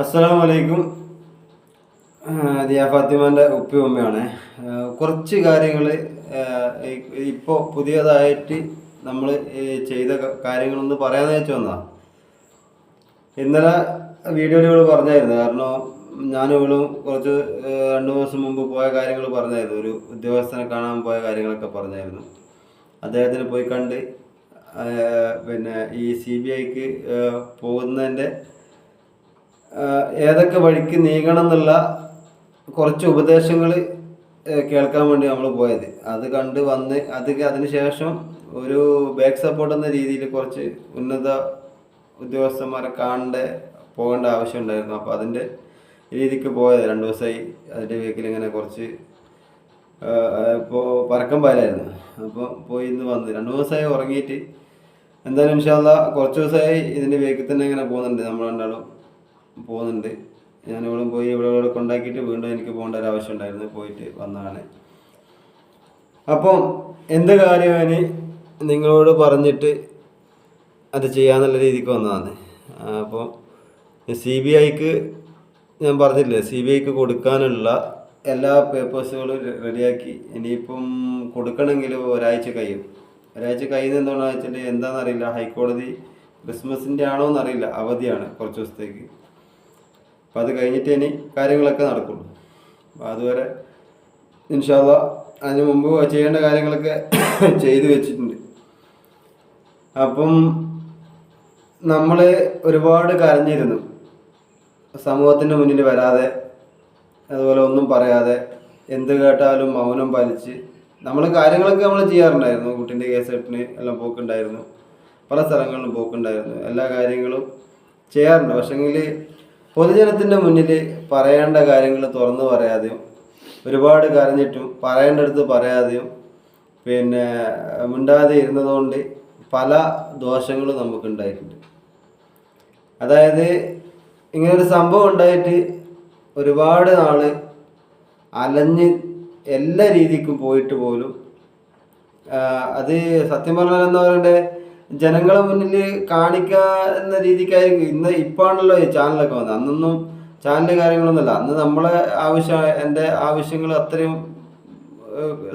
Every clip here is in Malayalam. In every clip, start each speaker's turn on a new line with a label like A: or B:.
A: അസ്സലാമു അലൈക്കും. ദിയ ഫാത്തിമാൻ്റെ ഉപ്പി ഉമ്മയാണ്. കുറച്ച് കാര്യങ്ങൾ ഇപ്പോൾ പുതിയതായിട്ട് നമ്മൾ ചെയ്ത കാര്യങ്ങളൊന്ന് പറയാമെന്ന് വെച്ച് വന്നതാണ്. ഇന്നലെ വീഡിയോയിൽ ഇവൾ പറഞ്ഞായിരുന്നു. കാരണം ഞാനിവളും കുറച്ച് 2 ദിവസം മുമ്പ് പോയ കാര്യങ്ങൾ പറഞ്ഞായിരുന്നു. ഒരു ഉദ്യോഗസ്ഥനെ കാണാൻ പോയ കാര്യങ്ങളൊക്കെ പറഞ്ഞായിരുന്നു. അദ്ദേഹത്തിന് പോയി കണ്ട് പിന്നെ ഈ CBIക്ക് പോകുന്നതിൻ്റെ ഏതൊക്കെ വഴിക്ക് നീങ്ങണം എന്നുള്ള കുറച്ച് ഉപദേശങ്ങൾ കേൾക്കാൻ വേണ്ടി നമ്മൾ പോയത്. അത് കണ്ട് വന്ന് അതിന് ശേഷം ഒരു ബാക്ക് സപ്പോർട്ട് എന്ന രീതിയിൽ കുറച്ച് ഉന്നത ഉദ്യോഗസ്ഥന്മാരെ പോകേണ്ട ആവശ്യം ഉണ്ടായിരുന്നു. അപ്പോൾ അതിൻ്റെ രീതിക്ക് പോയത് 2 ദിവസമായി. അതിൻ്റെ വീക്കിൽ ഇങ്ങനെ കുറച്ച് ഇപ്പോൾ പരക്കം പായലായിരുന്നു. അപ്പോൾ പോയി ഇന്ന് വന്ന് 2 ദിവസമായി ഉറങ്ങിയിട്ട്. എന്തായാലും ഇൻഷാ അല്ലാ കുറച്ച് ദിവസമായി ഇതിൻ്റെ വീക്കിൽ തന്നെ ഇങ്ങനെ പോകുന്നുണ്ട്. നമ്മൾ രണ്ടാളും പോകുന്നുണ്ട്. ഞാനിവിടെ പോയി ഇവിടെ കൊണ്ടാക്കിയിട്ട് വീണ്ടും എനിക്ക് പോകേണ്ട ഒരു ആവശ്യം ഉണ്ടായിരുന്നു. പോയിട്ട് വന്നതാണ്. അപ്പം എന്ത് കാര്യമാണ് നിങ്ങളോട് പറഞ്ഞിട്ട് അത് ചെയ്യാന്നുള്ള രീതിക്ക് വന്നതാണ്. അപ്പോൾ CBIക്ക് ഞാൻ പറഞ്ഞില്ലേ, CBIക്ക് കൊടുക്കാനുള്ള എല്ലാ പേപ്പേഴ്സുകളും റെഡിയാക്കി. ഇനിയിപ്പം കൊടുക്കണമെങ്കിൽ ഒരാഴ്ച കഴിയുന്നത് എന്താണെന്ന് വെച്ചാൽ എന്താണെന്നറിയില്ല. ഹൈക്കോടതി ക്രിസ്മസിൻ്റെ ആണോ എന്നറിയില്ല, അവധിയാണ് കുറച്ച് ദിവസത്തേക്ക്. അപ്പം അത് കഴിഞ്ഞിട്ട് ഇനി കാര്യങ്ങളൊക്കെ നടക്കുള്ളൂ. അപ്പോൾ അതുവരെ ഇൻഷാ അല്ലാ അതിന് മുമ്പ് ചെയ്യേണ്ട കാര്യങ്ങളൊക്കെ ചെയ്തു വെച്ചിട്ടുണ്ട്. അപ്പം നമ്മൾ ഒരുപാട് കരഞ്ഞിരുന്നു. സമൂഹത്തിൻ്റെ മുന്നിൽ വരാതെ, അതുപോലെ ഒന്നും പറയാതെ, എന്ത് കേട്ടാലും മൗനം പാലിച്ച് നമ്മൾ കാര്യങ്ങളൊക്കെ നമ്മൾ ചെയ്യാറുണ്ടായിരുന്നു. കുട്ടീൻ്റെ കേസെട്ടിന് എല്ലാം പോക്കുണ്ടായിരുന്നു, പല സ്ഥലങ്ങളിലും പോക്കുണ്ടായിരുന്നു, എല്ലാ കാര്യങ്ങളും ചെയ്യാറുണ്ട്. പക്ഷെങ്കിൽ പൊതുജനത്തിൻ്റെ മുന്നിൽ പറയേണ്ട കാര്യങ്ങൾ തുറന്നു പറയാതെയും, ഒരുപാട് കരഞ്ഞിട്ടും പറയേണ്ടടുത്ത് പറയാതെയും പിന്നെ മിണ്ടാതെ ഇരുന്നതുകൊണ്ട് പല ദോഷങ്ങളും നമുക്കുണ്ടായിട്ടുണ്ട്. അതായത് ഇങ്ങനൊരു സംഭവം ഉണ്ടായിട്ട് ഒരുപാട് നാൾ അലഞ്ഞ് എല്ലാ രീതിക്കും പോയിട്ട് പോലും അത് സത്യം പറഞ്ഞാൽ എന്താ പറയണ്ടേ, ജനങ്ങളെ മുന്നിൽ കാണിക്കുന്ന രീതിക്കായിരിക്കും. ഇപ്പാണല്ലോ ഈ ചാനലൊക്കെ വന്നത്. അന്നൊന്നും ചാനൽ കാര്യങ്ങളൊന്നുമല്ല. അന്ന് നമ്മളെ എൻ്റെ ആവശ്യങ്ങൾ അത്രയും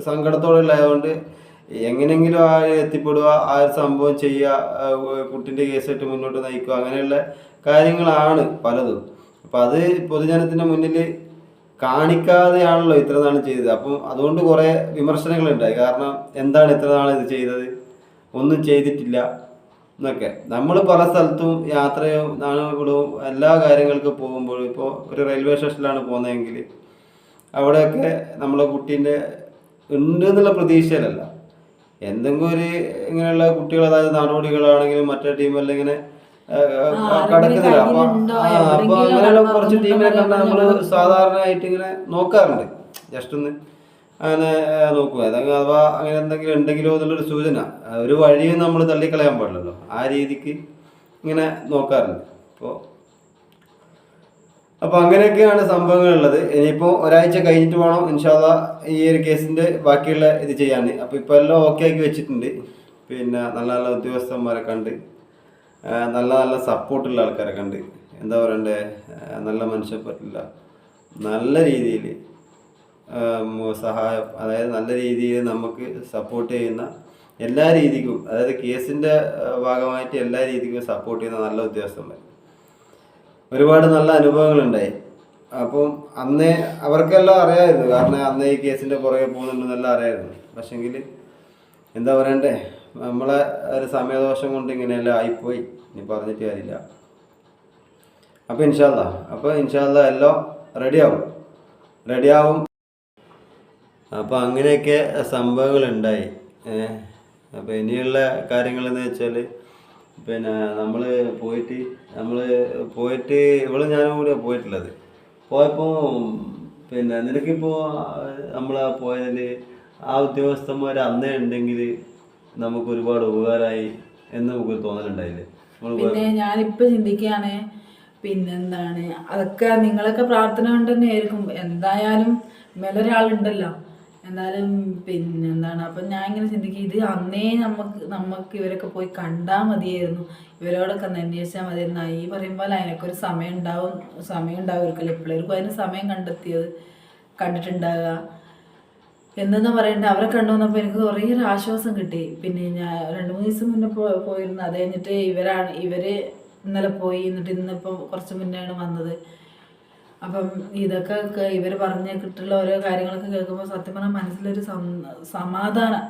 A: സങ്കടത്തോടെയുള്ളതുകൊണ്ട് എങ്ങനെയെങ്കിലും എത്തിപ്പെടുക, ആ ഒരു സംഭവം ചെയ്യുക, കുട്ടീൻ്റെ കേസായിട്ട് മുന്നോട്ട് നയിക്കുക, അങ്ങനെയുള്ള കാര്യങ്ങളാണ് പലതും. അപ്പം അത് പൊതുജനത്തിൻ്റെ മുന്നിൽ കാണിക്കാതെയാണല്ലോ ഇത്ര നാൾ ചെയ്തത്. അപ്പം അതുകൊണ്ട് കുറേ വിമർശനങ്ങളുണ്ടായി. കാരണം എന്താണ് ഇത്ര നാൾ ഇത് ചെയ്തത്, ഒന്നും ചെയ്തിട്ടില്ല എന്നൊക്കെ. നമ്മൾ പല സ്ഥലത്തും യാത്രയും നാടുകളും എല്ലാ കാര്യങ്ങൾക്കും പോകുമ്പോഴും, ഇപ്പോൾ ഒരു റെയിൽവേ സ്റ്റേഷനിലാണ് പോകുന്നതെങ്കിൽ അവിടെയൊക്കെ നമ്മളെ കുട്ടീൻ്റെ ഉണ്ട് എന്നുള്ള പ്രതീക്ഷയിലല്ല, എന്തെങ്കിലും ഒരു ഇങ്ങനെയുള്ള കുട്ടികൾ, അതായത് നടപടികളാണെങ്കിലും മറ്റേ ടീമെല്ലാം ഇങ്ങനെ കിടക്കുന്നില്ല. അപ്പോൾ അങ്ങനെയുള്ള കുറച്ച് ടീമിനെ കണ്ടാൽ നമ്മൾ സാധാരണയായിട്ട് ഇങ്ങനെ നോക്കാറുണ്ട്. ജസ്റ്റ് ഒന്ന് അങ്ങനെ നോക്കുക. അഥവാ അങ്ങനെ എന്തെങ്കിലും ഉണ്ടെങ്കിലോ എന്നുള്ളൊരു സൂചന. ഒരു വഴിയും നമ്മൾ തള്ളിക്കളയാൻ പാടില്ലല്ലോ, ആ രീതിക്ക് ഇങ്ങനെ നോക്കാറുണ്ട്. അപ്പോൾ അങ്ങനെയൊക്കെയാണ് സംഭവങ്ങളുള്ളത്. ഇനിയിപ്പോൾ ഒരാഴ്ച കഴിഞ്ഞിട്ട് വേണം ഇൻഷാ അല്ലാ ഈ ഒരു കേസിൻ്റെ ബാക്കിയുള്ള ഇത് ചെയ്യാൻ. അപ്പോൾ ഇപ്പോൾ എല്ലാം ഓക്കെ ആക്കി വെച്ചിട്ടുണ്ട്. പിന്നെ നല്ല നല്ല ഉദ്യോഗസ്ഥന്മാരെ കണ്ട്, നല്ല നല്ല സപ്പോർട്ടുള്ള ആൾക്കാരെ കണ്ട്, എന്താ പറയണ്ടേ, നല്ല മനുഷ്യരെ പറ്റില്ല, നല്ല രീതിയിൽ സഹായം, അതായത് നല്ല രീതിയിൽ നമുക്ക് സപ്പോർട്ട് ചെയ്യുന്ന എല്ലാ രീതിക്കും, അതായത് കേസിൻ്റെ ഭാഗമായിട്ട് എല്ലാ രീതിക്കും സപ്പോർട്ട് ചെയ്യുന്ന നല്ല ഉദ്യോഗസ്ഥന്മാർ. ഒരുപാട് നല്ല അനുഭവങ്ങളുണ്ടായി. അപ്പം അന്നേ അവർക്കെല്ലാം അറിയാമായിരുന്നു. കാരണം അന്നേ ഈ കേസിൻ്റെ പുറകെ പോകുന്നുണ്ടെന്നെല്ലാം അറിയാമായിരുന്നു. പക്ഷെങ്കിൽ എന്താ പറയണ്ടേ, നമ്മളെ ഒരു സമയദോഷം കൊണ്ട് ഇങ്ങനെയെല്ലാം ആയിപ്പോയി. ഇനി പറഞ്ഞിട്ട് കാര്യമില്ല. അപ്പോൾ ഇൻഷാ അല്ലാ എല്ലാം റെഡിയാവും. അപ്പോൾ അങ്ങനെയൊക്കെ സംഭവങ്ങളുണ്ടായി. അപ്പോൾ ഇനിയുള്ള കാര്യങ്ങളെന്ന് വെച്ചാൽ, പിന്നെ നമ്മൾ പോയിട്ട് ഇവള് ഞാനും കൂടിയാണ് പോയിട്ടുള്ളത്. പോയപ്പോൾ പിന്നെ നിനക്കിപ്പോൾ നമ്മൾ പോയതിൽ ആ ഉദ്യോഗസ്ഥന്മാർ അന്നേ ഉണ്ടെങ്കിൽ നമുക്ക് ഒരുപാട് ഉപകാരമായി എന്ന് നമുക്കൊരു തോന്നലുണ്ടായില്ലേ?
B: പിന്നെ ഞാനിപ്പോൾ ചിന്തിക്കുകയാണ്, പിന്നെന്താണ്, അതൊക്കെ നിങ്ങളൊക്കെ പ്രാർത്ഥന കൊണ്ട് തന്നെ ആയിരിക്കും. എന്തായാലും മേലൊരാളുണ്ടല്ലോ, എന്തായാലും പിന്നെന്താണ്, അപ്പം ഞാൻ ഇങ്ങനെ ചിന്തിക്കും, ഇത് അന്നേ നമുക്ക് ഇവരൊക്കെ പോയി കണ്ടാൽ മതിയായിരുന്നു, ഇവരോടൊക്കെ ഒന്ന് അന്വേഷിച്ചാൽ മതിയായിരുന്നു. ഈ പറയുമ്പോൾ അതിനൊക്കെ ഒരു സമയം ഉണ്ടാവുമായിരിക്കുമല്ലോ, എപ്പോഴേക്കും അതിന് സമയം കണ്ടിട്ടുണ്ടാകുക എന്നെന്ന് പറയണ്ട. അവരെ കണ്ടുവന്നപ്പോൾ എനിക്ക് കുറേ ഒരു ആശ്വാസം കിട്ടി. പിന്നെ ഞാൻ 2-3 ദിവസം മുന്നേ പോയിരുന്നു. അത് കഴിഞ്ഞിട്ട് ഇവര് ഇന്നലെ പോയി, എന്നിട്ട് ഇന്നിപ്പോൾ കുറച്ച് മുന്നെയാണ് വന്നത്. അപ്പം ഇതൊക്കെ ഇവർ പറഞ്ഞിട്ടുള്ള ഓരോ കാര്യങ്ങളൊക്കെ കേൾക്കുമ്പോൾ സത്യം പറഞ്ഞാൽ മനസ്സിലൊരു സമാധാനം.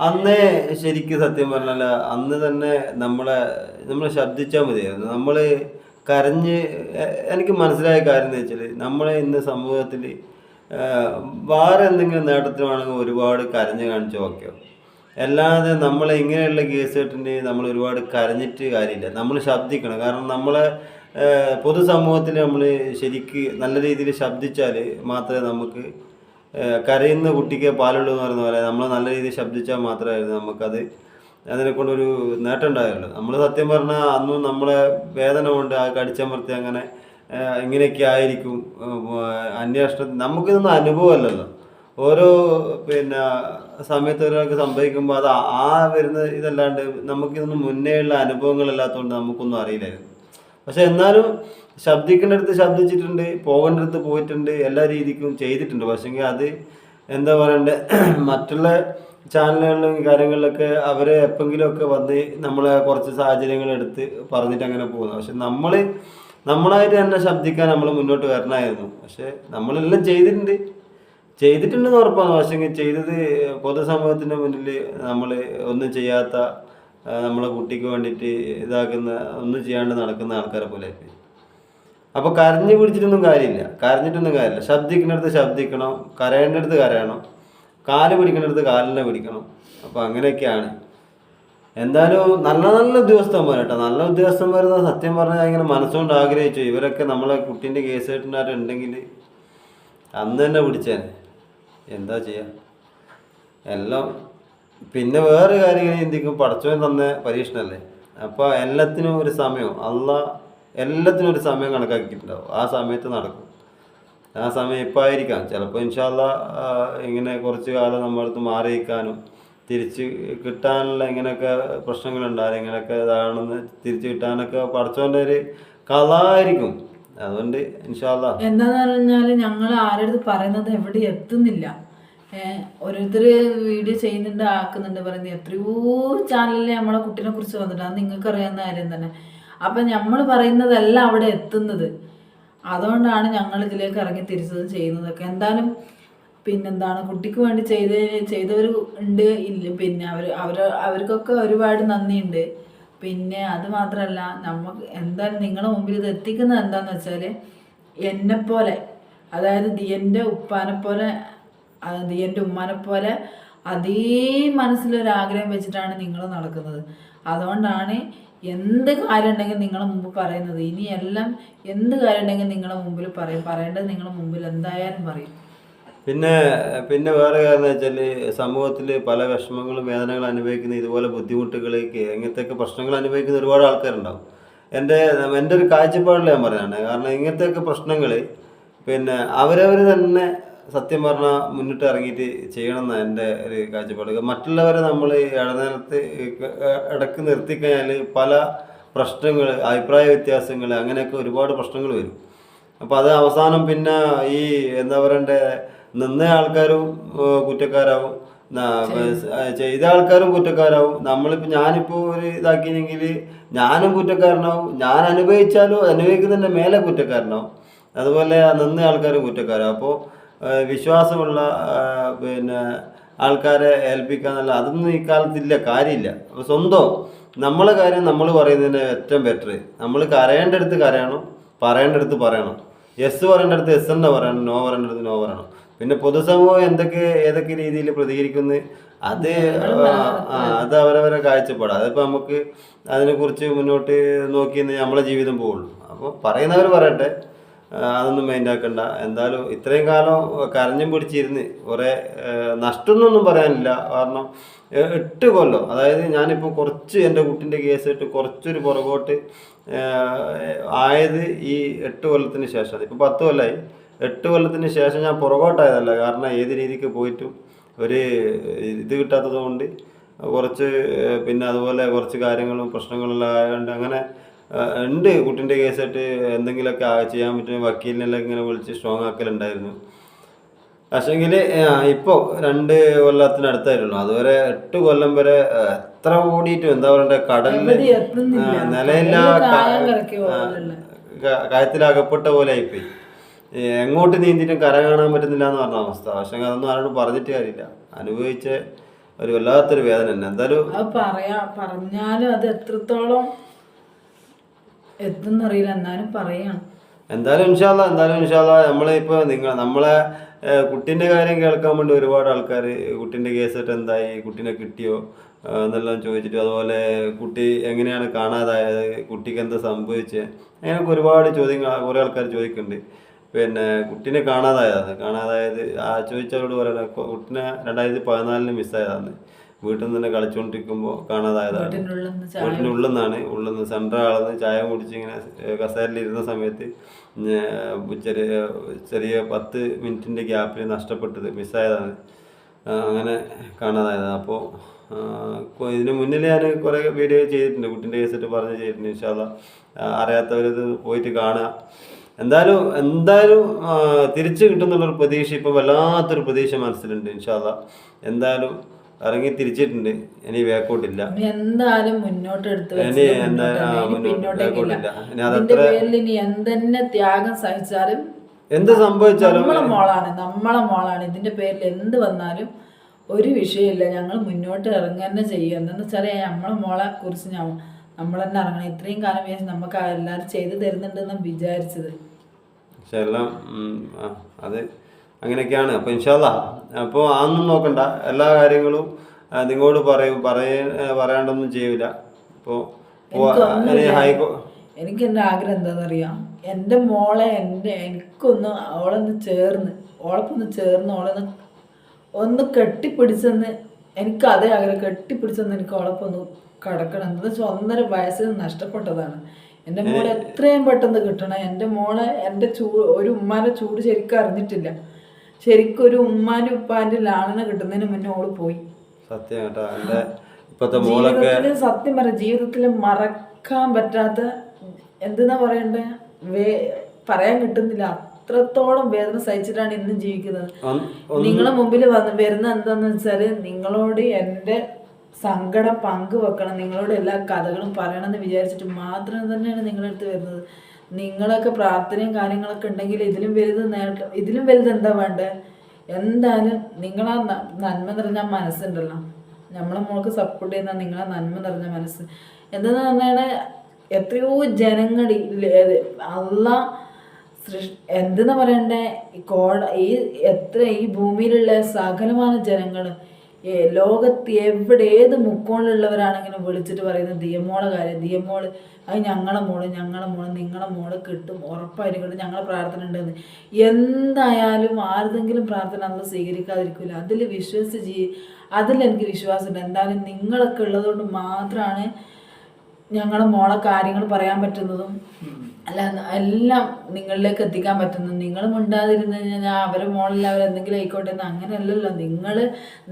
A: അന്നേ ശരിക്കും സത്യം പറഞ്ഞാൽ അന്ന് തന്നെ നമ്മളെ ശബ്ദിച്ചാൽ മതിയായിരുന്നു. നമ്മൾ കരഞ്ഞ് എനിക്ക് മനസ്സിലായ കാര്യം എന്ന് വെച്ചാൽ, നമ്മളെ ഇന്ന് സമൂഹത്തിൽ വേറെ എന്തെങ്കിലും നേട്ടത്തിനാണെങ്കിൽ ഒരുപാട് കരഞ്ഞ് കാണിച്ച് ഓക്കെയോ, അല്ലാതെ നമ്മളെ ഇങ്ങനെയുള്ള കേസ് കെട്ടിന് നമ്മൾ ഒരുപാട് കരഞ്ഞിട്ട് കാര്യമില്ല. നമ്മൾ ശബ്ദിക്കണം. കാരണം നമ്മളെ പൊതുസമൂഹത്തിൽ നമ്മൾ ശരിക്ക് നല്ല രീതിയിൽ ശബ്ദിച്ചാൽ മാത്രമേ നമുക്ക് കരയുന്ന കുട്ടിക്ക് പാലുള്ളൂ എന്ന് പറയുന്ന പോലെ നമ്മൾ നല്ല രീതിയിൽ ശബ്ദിച്ചാൽ മാത്രമായിരുന്നു നമുക്കത് അതിനെക്കൊണ്ടൊരു നേട്ടം ഉണ്ടായുള്ളൂ. നമ്മൾ സത്യം പറഞ്ഞാൽ അന്നും നമ്മളെ വേദന കൊണ്ട് ആ കടിച്ചമർത്തി അങ്ങനെ ഇങ്ങനെയൊക്കെ ആയിരിക്കും അന്വേഷണത്തിൽ നമുക്കിതൊന്നും അനുഭവമല്ലല്ലോ. ഓരോ സമയത്ത് ഒരാൾക്ക് സംഭവിക്കുമ്പോൾ അത് ആ വരുന്ന ഇതല്ലാണ്ട് നമുക്കിതൊന്നും മുന്നേ ഉള്ള അനുഭവങ്ങളില്ലാത്തതുകൊണ്ട് നമുക്കൊന്നും അറിയില്ലായിരുന്നു. പക്ഷെ എന്നാലും ശബ്ദിക്കേണ്ടടുത്ത് ശബ്ദിച്ചിട്ടുണ്ട്, പോകേണ്ടടുത്ത് പോയിട്ടുണ്ട്, എല്ലാ രീതിക്കും ചെയ്തിട്ടുണ്ട്. പക്ഷെങ്കിൽ അത് എന്താ പറയണ്ടേ, മറ്റുള്ള ചാനലുകളിലും കാര്യങ്ങളിലൊക്കെ അവരെ എപ്പോഴെങ്കിലുമൊക്കെ വന്ന് നമ്മളെ കുറച്ച് സാഹചര്യങ്ങളെടുത്ത് പറഞ്ഞിട്ട് അങ്ങനെ പോകുന്നു. പക്ഷെ നമ്മളായിട്ട് തന്നെ ശബ്ദിക്കാൻ നമ്മൾ മുന്നോട്ട് വരണമായിരുന്നു. പക്ഷെ നമ്മളെല്ലാം ചെയ്തിട്ടുണ്ടെന്ന് ഉറപ്പാണ്. പക്ഷേ ചെയ്തത് പൊതുസമൂഹത്തിൻ്റെ മുന്നിൽ നമ്മൾ ഒന്നും ചെയ്യാത്ത നമ്മളെ കുട്ടിക്ക് വേണ്ടിയിട്ട് ഒന്നും ചെയ്യാണ്ട് നടക്കുന്ന ആൾക്കാരെ പോലെ. അപ്പോൾ കരഞ്ഞു പിടിച്ചിട്ടൊന്നും കാര്യമില്ല. ശബ്ദിക്കുന്നിടത്ത് ശബ്ദിക്കണം, കരയേണ്ടടുത്ത് കരയണം, കാല് പിടിക്കുന്നിടത്ത് കാലിനെ പിടിക്കണം. അപ്പോൾ അങ്ങനെയൊക്കെയാണ്. എന്തായാലും നല്ല ഉദ്യോഗസ്ഥന്മാർ കേട്ടോ, നല്ല ഉദ്യോഗസ്ഥന്മാർ സത്യം പറഞ്ഞാൽ ഇങ്ങനെ മനസ്സുകൊണ്ട് ആഗ്രഹിച്ചു ഇവരൊക്കെ നമ്മളെ കുട്ടീൻ്റെ കേസ് കേട്ടിട്ടുണ്ടെങ്കിൽ അന്ന് തന്നെ പിടിച്ചേനെ. എന്താ ചെയ്യുക എല്ലാം. പിന്നെ വേറെ കാര്യങ്ങൾ ചിന്തിക്കും, പടച്ചവൻ തന്ന പരീക്ഷണമല്ലേ. അപ്പോൾ എല്ലാത്തിനും ഒരു സമയം എല്ലാത്തിനും ഒരു സമയം കണക്കാക്കിയിട്ടുണ്ടാവും. ആ സമയത്ത് നടക്കും. ആ സമയം ഇപ്പോൾ ആയിരിക്കാം. ചിലപ്പോൾ ഇൻഷാ അല്ലാഹ് ഇങ്ങനെ കുറച്ച് കാലം നമ്മുടെ അടുത്ത് മാറിയിരിക്കാനും തിരിച്ച് കിട്ടാനുള്ള ഇങ്ങനെയൊക്കെ പ്രശ്നങ്ങളുണ്ടാകും. ഇങ്ങനെയൊക്കെ ഇതാണെന്ന് തിരിച്ച് കിട്ടാനൊക്കെ പടച്ചവൻ്റെ ഒരു കഥായിരിക്കും. അതുകൊണ്ട് ഇൻഷാ അല്ലാഹ്
B: എന്താന്ന് പറഞ്ഞാൽ ഞങ്ങൾ ആരുടെ അടുത്ത് പറയുന്നത് എവിടെ എത്തുന്നില്ല. ഓരോരുത്തർ വീഡിയോ ചെയ്യുന്നുണ്ട്, ആക്കുന്നുണ്ട്, പറയുന്നത് എത്രയോ ചാനലിൽ നമ്മളെ കുട്ടീനെ കുറിച്ച് വന്നിട്ട് അത് നിങ്ങൾക്ക് അറിയാവുന്ന കാര്യം തന്നെ. അപ്പം നമ്മൾ പറയുന്നതല്ല അവിടെ എത്തുന്നത്. അതുകൊണ്ടാണ് ഞങ്ങൾ ഇതിലേക്ക് ഇറങ്ങി തിരിച്ചത് ചെയ്യുന്നതൊക്കെ. എന്തായാലും പിന്നെന്താണ്, കുട്ടിക്ക് വേണ്ടി ചെയ്തവർ ഉണ്ട്, ഇല്ല, പിന്നെ അവർക്കൊക്കെ ഒരുപാട് നന്ദിയുണ്ട്. പിന്നെ അത് മാത്രമല്ല, നമുക്ക് എന്തായാലും നിങ്ങളുടെ മുമ്പിൽ ഇത് എത്തിക്കുന്നത് എന്താണെന്ന് വെച്ചാൽ, എന്നെപ്പോലെ, അതായത് ദിയൻ്റെ ഉപ്പാനെ പോലെ, ദിയൻ്റെ ഉമ്മാനെ പോലെ അതേ മനസ്സിലൊരാഗ്രഹം വെച്ചിട്ടാണ് നിങ്ങൾ നടക്കുന്നത്. അതുകൊണ്ടാണ് എന്ത് കാര്യം ഉണ്ടെങ്കിൽ നിങ്ങളുടെ മുമ്പ് പറയുന്നത്. ഇനിയെല്ലാം എന്ത് കാര്യം ഉണ്ടെങ്കിൽ നിങ്ങളുടെ മുമ്പിൽ പറയേണ്ടത് നിങ്ങളുടെ മുമ്പിൽ എന്തായാലും പറയും.
A: പിന്നെ വേറെ കാര്യം വെച്ചാൽ, സമൂഹത്തിൽ പല വിഷമങ്ങളും വേദനകളും അനുഭവിക്കുന്ന ഇതുപോലെ ബുദ്ധിമുട്ടുകളേക്ക് ഇങ്ങനത്തെയൊക്കെ പ്രശ്നങ്ങൾ അനുഭവിക്കുന്ന ഒരുപാട് ആൾക്കാരുണ്ടാവും. എൻ്റെ ഒരു കാഴ്ചപ്പാടിൽ ഞാൻ പറയുകയാണ്. കാരണം ഇങ്ങനത്തെയൊക്കെ പ്രശ്നങ്ങൾ അവരവർ തന്നെ സത്യം പറഞ്ഞാൽ മുന്നിട്ട് ഇറങ്ങിയിട്ട് ചെയ്യണം എന്നാണ് എൻ്റെ ഒരു കാഴ്ചപ്പാട്. മറ്റുള്ളവരെ നമ്മൾ ഇടനേരത്ത് ഇടക്ക് നിർത്തിക്കഴിഞ്ഞാൽ പല പ്രശ്നങ്ങൾ, അഭിപ്രായ വ്യത്യാസങ്ങൾ, അങ്ങനെയൊക്കെ ഒരുപാട് പ്രശ്നങ്ങൾ വരും. അപ്പോൾ അത് അവസാനം പിന്നെ ഈ എന്താ പറയണ്ടേ, നിന്ന ആൾക്കാരും കുറ്റക്കാരാവും, ചെയ്ത ആൾക്കാരും കുറ്റക്കാരാവും. ഞാനിപ്പോൾ ഒരു ഇതാക്കിയെങ്കിൽ ഞാനും കുറ്റക്കാരനാവും, ഞാൻ അനുഭവിക്കുന്നതിൻ്റെ മേലെ കുറ്റക്കാരനാവും. അതുപോലെ നിന്ന ആൾക്കാരും കുറ്റക്കാരാവും. അപ്പോൾ വിശ്വാസമുള്ള ആൾക്കാരെ ഏൽപ്പിക്കാന്നല്ല, അതൊന്നും ഈ കാലത്തില്ല, കാര്യമില്ല. അപ്പോൾ സ്വന്തം നമ്മളെ കാര്യം നമ്മൾ പറയുന്നതിന് ഏറ്റവും ബെറ്റർ. നമ്മൾ കരയേണ്ടടുത്ത് കരയണം, പറയേണ്ടടുത്ത് പറയണം. യെസ് പറയേണ്ടടുത്ത് യെസ് തന്നെ പറയണം, നോ പറയേണ്ടടുത്ത് നോ പറയണം. പിന്നെ പൊതുസമൂഹം ഏതൊക്കെ രീതിയിൽ പ്രതികരിക്കുന്നത് അത് അവരവരെ കാഴ്ചപ്പാടാണ്. അതിപ്പോൾ നമുക്ക് അതിനെക്കുറിച്ച് മുന്നോട്ട് നോക്കിയെന്ന് നമ്മളെ ജീവിതം പോവുള്ളൂ. അപ്പോൾ പറയുന്നവർ പറയട്ടെ, അതൊന്നും മൈൻഡാക്കണ്ട. എന്തായാലും ഇത്രയും കാലം കരഞ്ഞും പിടിച്ചിരുന്ന് കുറേ നഷ്ടമൊന്നും പറയാനില്ല. കാരണം 8 കൊല്ലം, അതായത് ഞാനിപ്പോൾ കുറച്ച് എൻ്റെ കുട്ടീൻ്റെ കേസ് ഇട്ട് കുറച്ചൊരു പുറകോട്ട് ആയത് ഈ 8 കൊല്ലത്തിന് ശേഷമാണ്. ഇപ്പോൾ 10 കൊല്ലമായി. 8 കൊല്ലത്തിന് ശേഷം ഞാൻ പുറകോട്ടായതല്ല, കാരണം ഏത് രീതിക്ക് പോയിട്ടും ഒരു ഇത് കിട്ടാത്തത് കൊണ്ട് കുറച്ച് പിന്നെ അതുപോലെ കുറച്ച് കാര്യങ്ങളും പ്രശ്നങ്ങളെല്ലാം ആയതുകൊണ്ട് അങ്ങനെ ഉണ്ട്. കുട്ടീൻ്റെ കേസായിട്ട് എന്തെങ്കിലുമൊക്കെ ചെയ്യാൻ പറ്റുന്ന വക്കീലിനെല്ലാം ഇങ്ങനെ വിളിച്ച് സ്ട്രോങ് ആക്കലുണ്ടായിരുന്നു. പക്ഷേങ്കിൽ ഇപ്പോൾ 2 കൊല്ലത്തിനടുത്തായിട്ടുള്ളൂ. അതുവരെ 8 കൊല്ലം വരെ എത്ര ഓടിയിട്ടും എന്താ പറയണ്ടേ, കടലിൽ നിലയില്ല കയത്തിലകപ്പെട്ട പോലെ ആയിപ്പോയി. എങ്ങോട്ട് നീന്തിയിട്ടും കര കാണാൻ പറ്റുന്നില്ല എന്ന് പറഞ്ഞ അവസ്ഥ. പക്ഷെ അതൊന്നും ആരോടും പറഞ്ഞിട്ട് കാര്യമില്ല. അനുഭവിച്ച ഒരു വല്ലാത്തൊരു വേദന തന്നെ. എന്തായാലും
B: പറഞ്ഞാലും അത് എത്രത്തോളം എത്തുന്നറിയില്ല, എന്നാലും പറയാം.
A: എന്തായാലും ഇൻഷാല്ലാ നമ്മളിപ്പോൾ നമ്മളെ കുട്ടീൻ്റെ കാര്യം കേൾക്കാൻ വേണ്ടി ഒരുപാട് ആൾക്കാർ കുട്ടീൻ്റെ കേസായിട്ട് എന്തായി, കുട്ടീനെ കിട്ടിയോ എന്നെല്ലാം ചോദിച്ചിട്ട്, അതുപോലെ കുട്ടി എങ്ങനെയാണ് കാണാതായത്, കുട്ടിക്ക് എന്താ സംഭവിച്ചത്, അങ്ങനെയൊക്കെ ഒരുപാട് ചോദ്യങ്ങൾ കുറേ ആൾക്കാർ ചോദിക്കുന്നുണ്ട്. പിന്നെ കുട്ടീനെ കാണാതായത് ചോദിച്ചവരോട് പറയണ കുട്ടീനെ 2014 മിസ്സായതാണ്. വീട്ടിൽ നിന്ന് തന്നെ കളിച്ചുകൊണ്ടിരിക്കുമ്പോൾ കാണാതായതാണ്. വീട്ടിനുള്ളിൽ നിന്നാണ് സെൻട്രൽ ചായ കുടിച്ച് ഇങ്ങനെ കസേരയിലിരുന്ന സമയത്ത് ചെറിയ 10 മിനിറ്റിൻ്റെ ഗ്യാപ്പിൽ നഷ്ടപ്പെട്ടത്, മിസ്സായതാണ്. അങ്ങനെ കാണാതായതാണ്. അപ്പോൾ ഇതിന് മുന്നിൽ ഞാൻ കുറേ വീഡിയോ ചെയ്തിട്ടുണ്ട്, കുട്ടീൻ്റെ കേസിട്ട് പറഞ്ഞ് ചെയ്തിട്ടുണ്ട്. ഇൻഷാല്ലാ അറിയാത്തവരിത് പോയിട്ട് കാണുക. എന്തായാലും തിരിച്ചു കിട്ടുന്നുള്ളൊരു പ്രതീക്ഷ, ഇപ്പോൾ വല്ലാത്തൊരു പ്രതീക്ഷ മനസ്സിലുണ്ട്. ഇൻഷാല്ലാ എന്തായാലും ഇറങ്ങി തിരിച്ചിട്ടുണ്ട്. ഇനി ബാക്കോട്ടില്ല,
B: എന്തായാലും മുന്നോട്ട്
A: ഇനി ബാക്കോട്ടില്ല. ഇനി അതത്ര
B: എന്തെന്നെ ത്യാഗം സഹിച്ചാലും
A: എന്ത് സംഭവിച്ചാലും
B: നമ്മളെ മോളാണ്. ഇതിന്റെ പേരിൽ എന്ത് വന്നാലും ഒരു വിഷയമില്ല, ഞങ്ങൾ മുന്നോട്ട് ഇറങ്ങുക തന്നെ ചെയ്യുക. എന്താണെന്ന് വെച്ചാൽ നമ്മളെ മോളെ കുറിച്ച് നമ്മൾ തന്നെ ഇറങ്ങണം. ഇത്രയും കാലം വേണ്ടി നമുക്ക് എല്ലാവരും ചെയ്തു തരുന്നുണ്ടെന്ന് വിചാരിച്ചത്.
A: പക്ഷെ എല്ലാം അത് അങ്ങനെയൊക്കെയാണ്. അപ്പോൾ ഇൻഷാല്ലാ അപ്പോൾ അതൊന്നും നോക്കണ്ട, എല്ലാ കാര്യങ്ങളും നിങ്ങളോട് പറയാണ്ടൊന്നും ചെയ്യൂല. അപ്പോൾ
B: എനിക്ക് എൻ്റെ ആഗ്രഹം എന്താണെന്നറിയാം, എൻ്റെ മോളെ എനിക്കൊന്ന് ഓളൊന്ന് ചേർന്ന് ഒന്ന് കെട്ടിപ്പിടിച്ചെന്ന്, എനിക്ക് അതേ ആഗ്രഹം, കെട്ടിപ്പിടിച്ചെന്ന് എനിക്ക് ഓളപ്പൊന്ന് കിടക്കണം. എന്താ വെച്ചാൽ 1.5 വയസ്സിൽ നഷ്ടപ്പെട്ടതാണ്. എൻ്റെ മോളെ എത്രയും പെട്ടെന്ന് കിട്ടണം. എൻ്റെ മോളെ ഒരു ഉമ്മാൻ്റെ ചൂട് ശരിക്കും അറിഞ്ഞിട്ടില്ല. ശരിക്കും ഒരു ഉമ്മാൻ്റെ ഉപ്പാൻ്റെ ലാളന കിട്ടുന്നതിന് മുന്നേ ഓള് പോയി. സത്യം പറയാം, ജീവിതത്തിൽ മറക്കാൻ പറ്റാത്ത എന്തെന്നാ പറയണ്ടേ, പറയാൻ കിട്ടുന്നില്ല. അത്രത്തോളം വേദന സഹിച്ചിട്ടാണ് ഇന്നും ജീവിക്കുന്നത്. നിങ്ങളെ മുമ്പിൽ വരുന്ന എന്താന്ന് വെച്ചാല്, നിങ്ങളോട് എൻ്റെ സങ്കടം പങ്കുവെക്കണം, നിങ്ങളോട് എല്ലാ കഥകളും പറയണമെന്ന് വിചാരിച്ചിട്ട് മാത്രം തന്നെയാണ് നിങ്ങളുടെ അടുത്ത് വരുന്നത്. നിങ്ങളൊക്കെ പ്രാർത്ഥനയും കാര്യങ്ങളൊക്കെ ഉണ്ടെങ്കിൽ ഇതിലും വലുത് എന്താ വേണ്ടേ? എന്തായാലും നിങ്ങളാ നന്മ നിറഞ്ഞ മനസ്സുണ്ടല്ലോ, നമ്മളെ മോൾക്ക് സപ്പോർട്ട് ചെയ്യുന്ന നിങ്ങളെ നന്മ നിറഞ്ഞ മനസ്സ് എന്താന്ന് പറഞ്ഞാൽ, എത്രയോ ജനങ്ങൾ എന്തെന്നാ പറയണ്ടേ, ഈ ഭൂമിയിലുള്ള സകലമായ ജനങ്ങൾ, ലോകത്ത് ഏത് മുക്കോണിലുള്ളവരാണെങ്കിലും വിളിച്ചിട്ട് പറയുന്നത് ദിയമോളെ കാര്യം. ദിയമോള് അത് ഞങ്ങളെ മോള് നിങ്ങളെ മോള് കിട്ടും, ഉറപ്പായിരിക്കും, ഞങ്ങളെ പ്രാർത്ഥന ഉണ്ടെന്ന്. എന്തായാലും ആരുടെങ്കിലും പ്രാർത്ഥന നമ്മൾ സ്വീകരിക്കാതിരിക്കില്ല. അതിലെനിക്ക് വിശ്വാസമുണ്ട്. എന്തായാലും നിങ്ങളൊക്കെ ഉള്ളതുകൊണ്ട് മാത്രമാണ് ഞങ്ങളുടെ മോളെ കാര്യങ്ങൾ പറയാൻ പറ്റുന്നതും എല്ലാം നിങ്ങളിലേക്ക് എത്തിക്കാൻ പറ്റുന്നത്. നിങ്ങൾ മിണ്ടാതിരുന്ന് കഴിഞ്ഞാൽ അവരെ മോളിൽ അവരെന്തെങ്കിലും ആയിക്കോട്ടെ എന്ന് അങ്ങനെയല്ലല്ലോ.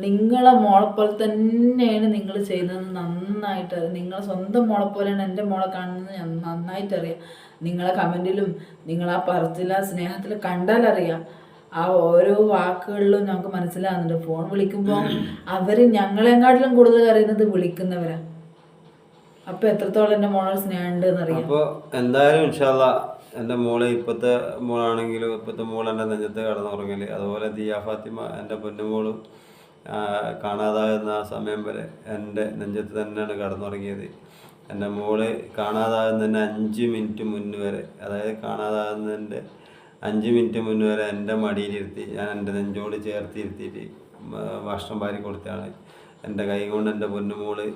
B: നിങ്ങളെ മോളെപ്പോലെ തന്നെയാണ് നിങ്ങൾ ചെയ്യുന്നത്. നന്നായിട്ട് നിങ്ങളെ സ്വന്തം മോളെപ്പോലെയാണ് എൻ്റെ മോളെ കാണുന്നത്. ഞാൻ നന്നായിട്ട് അറിയാം. നിങ്ങളെ കമൻറ്റിലും നിങ്ങളാ പറച്ചില സ്നേഹത്തിൽ കണ്ടാലറിയാം. ആ ഓരോ വാക്കുകളിലും നമുക്ക് മനസ്സിലാകുന്നുണ്ട്. ഫോൺ വിളിക്കുമ്പോൾ അവർ ഞങ്ങളെങ്ങാട്ടിലും കൂടുതൽ അറിയുന്നത് വിളിക്കുന്നവരാണ്. അപ്പൊ എത്രത്തോളം എൻ്റെ മോളെ സ്നേഹം ഉണ്ട് എന്നറിയാം.
A: അപ്പോൾ എന്തായാലും ഇൻഷാല്ലാ എൻ്റെ മോളെ ഇപ്പോഴത്തെ മോളാണെങ്കിലും ഇപ്പോഴത്തെ മോൾ എൻ്റെ നെഞ്ചത്ത് കിടന്നുറങ്ങല്, അതുപോലെ ദിയ ഫാത്തിമ എൻ്റെ പൊന്നുമോളും കാണാതാകുന്ന ആ സമയം വരെ എൻ്റെ നെഞ്ചത്ത് തന്നെയാണ് കിടന്നുറങ്ങിയത്. എൻ്റെ മോള് കാണാതാകുന്നതിൻ്റെ 5 മിനിറ്റ് മുന്നേ വരെ, അതായത് കാണാതാകുന്നതിൻ്റെ 5 മിനിറ്റ് മുന്നേ വരെ എൻ്റെ മടിയിലിരുത്തി, ഞാൻ എൻ്റെ നെഞ്ചോട് ചേർത്തിരുത്തിയിട്ട് ഭക്ഷണം വാരി കൊടുത്താണ്. എൻ്റെ കൈ കൊണ്ട് എൻ്റെ പൊന്നുമോള്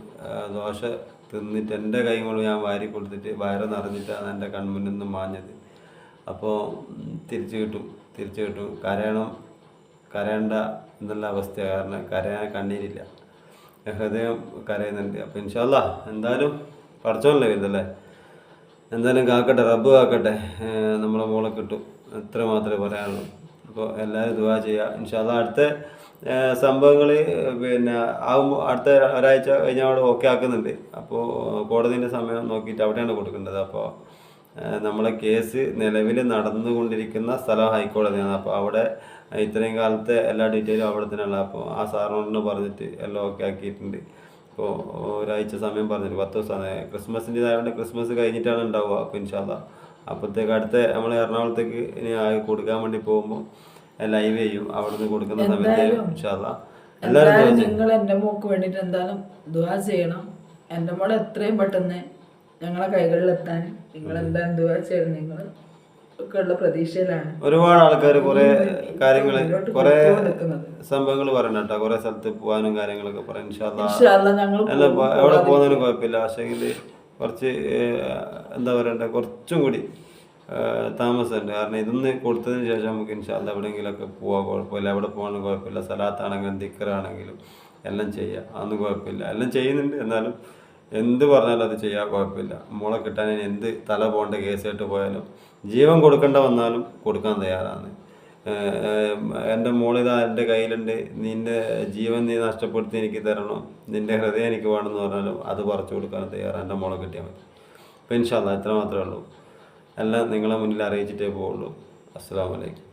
A: ദോശ തിന്നിട്ട് എൻ്റെ കൈ കൊണ്ട് ഞാൻ വാരി കൊടുത്തിട്ട് വയറ് നിറഞ്ഞിട്ടാണ് എൻ്റെ കൺമുന്നിൽ നിന്ന് മാഞ്ഞത്. അപ്പോൾ തിരിച്ചു കിട്ടും. കരയേണ്ട എന്നുള്ള അവസ്ഥ, കാരണം കരയാൻ കണ്ണീരില്ല, ഹൃദയം കരയുന്നുണ്ട്. അപ്പോൾ ഇൻഷാല്ലാ എന്തായാലും പഠിച്ചോളല്ലേ ഇതല്ലേ. എന്തായാലും കാക്കട്ടെ, റബ്ബ് കാക്കട്ടെ, നമ്മളെ മോളെ കിട്ടും. ഇത്ര മാത്രമേ പറയാനുള്ളൂ. അപ്പോൾ എല്ലാവരും ദുആ ചെയ്യുക. ഇൻഷാ അല്ലാഹ് അടുത്ത സംഭവങ്ങൾ പിന്നെ ആകുമ്പോൾ അടുത്ത ഒരാഴ്ച കഴിഞ്ഞാൽ അവിടെ ഓക്കെ ആക്കുന്നുണ്ട്. അപ്പോൾ കോടതിൻ്റെ സമയം നോക്കിയിട്ട് അവിടെയാണ് കൊടുക്കേണ്ടത്. അപ്പോൾ നമ്മളെ കേസ് നിലവിൽ നടന്നുകൊണ്ടിരിക്കുന്ന സ്ഥലം ഹൈക്കോടതിയാണ്. അപ്പോൾ അവിടെ ഇത്രയും കാലത്തെ എല്ലാ ഡീറ്റെയിലും അവിടെ തന്നെയുള്ള. അപ്പോൾ ആ സാറിനോട് പറഞ്ഞിട്ട് എല്ലാം ഓക്കെ ആക്കിയിട്ടുണ്ട്. ഇപ്പോൾ ഒരാഴ്ച സമയം പറഞ്ഞിട്ട് 10 ദിവസമാണ്. ക്രിസ്മസിൻ്റെ ഇതായതുകൊണ്ട് ക്രിസ്മസ് കഴിഞ്ഞിട്ടാണ് ഉണ്ടാവുക. അപ്പോൾ ഇൻഷാ അല്ലാഹ് അപ്പോഴത്തേക്ക് അടുത്ത നമ്മൾ എറണാകുളത്തേക്ക് ഇനി കൊടുക്കാൻ വേണ്ടി പോകുമ്പോൾ ലൈവ് ചെയ്യും. അവിടെ നിന്ന് കൊടുക്കുന്ന സമയത്ത് ഇൻഷാ അല്ലാഹ്
B: എല്ലാവരും നിങ്ങൾ എൻ്റെ മോക്ക് വേണ്ടിയിട്ട് എന്തായാലും ദുആ ചെയ്യണം. എൻ്റെ മോളെ എത്രയും പെട്ടെന്ന് ഞങ്ങളെ കൈകളിലെത്താൻ നിങ്ങൾ എന്തായാലും ദുആ ചെയ്യണം. നിങ്ങൾ ഒക്കെ ഉള്ള പ്രതീക്ഷയിലാണ്.
A: ഒരുപാട് ആൾക്കാർ കുറേ കാര്യങ്ങൾ കുറേ സംഭവങ്ങൾ പറയണം കേട്ടോ. കുറേ സ്ഥലത്ത് പോകാനും കാര്യങ്ങളൊക്കെ പറയാം. ഇൻഷാ അല്ലാഹ്
B: ഞങ്ങൾ
A: എവിടെ പോകുന്നതിനും കുഴപ്പമില്ല. പക്ഷേങ്കിൽ കുറച്ച് എന്താ പറയണ്ടേ, കുറച്ചും കൂടി താമസമുണ്ട്. കാരണം ഇതൊന്ന് കൊടുത്തതിന് ശേഷം നമുക്ക് ഇൻഷാ അല്ലാഹ് എവിടെയെങ്കിലുമൊക്കെ പോകാൻ കുഴപ്പമില്ല. എവിടെ പോകാനും കുഴപ്പമില്ല. സലാത്താണെങ്കിലും ദിക്റാണെങ്കിലും എല്ലാം ചെയ്യാം. അതൊന്നും കുഴപ്പമില്ല. എല്ലാം ചെയ്യുന്നുണ്ട്. എന്നാലും എന്ത് പറഞ്ഞാലും അത് ചെയ്യാൻ കുഴപ്പമില്ല. മോളെ കിട്ടാൻ എന്ത് തല പോകേണ്ട കേസായിട്ട് പോയാലും ജീവൻ കൊടുക്കേണ്ട വന്നാലും കൊടുക്കാൻ തയ്യാറാണ്. എൻ്റെ മോളിതാ എൻ്റെ കയ്യിലുണ്ട്, നിൻ്റെ ജീവൻ നീ നഷ്ടപ്പെടുത്തി എനിക്ക് തരണം, നിൻ്റെ ഹൃദയം എനിക്ക് വേണമെന്ന് പറഞ്ഞാലും അത് പറിച്ചു കൊടുക്കാൻ തയ്യാറാണ്. എൻ്റെ മോളെ കിട്ടിയാൽ മതി. അപ്പോൾ ഇൻഷാ അല്ലാഹ് ഇത്ര മാത്രമേ ഉള്ളൂ. എല്ലാം നിങ്ങളെ മുന്നിൽ അറിയിച്ചിട്ടേ പോവുള്ളൂ. അസ്സലാമു അലൈക്കും.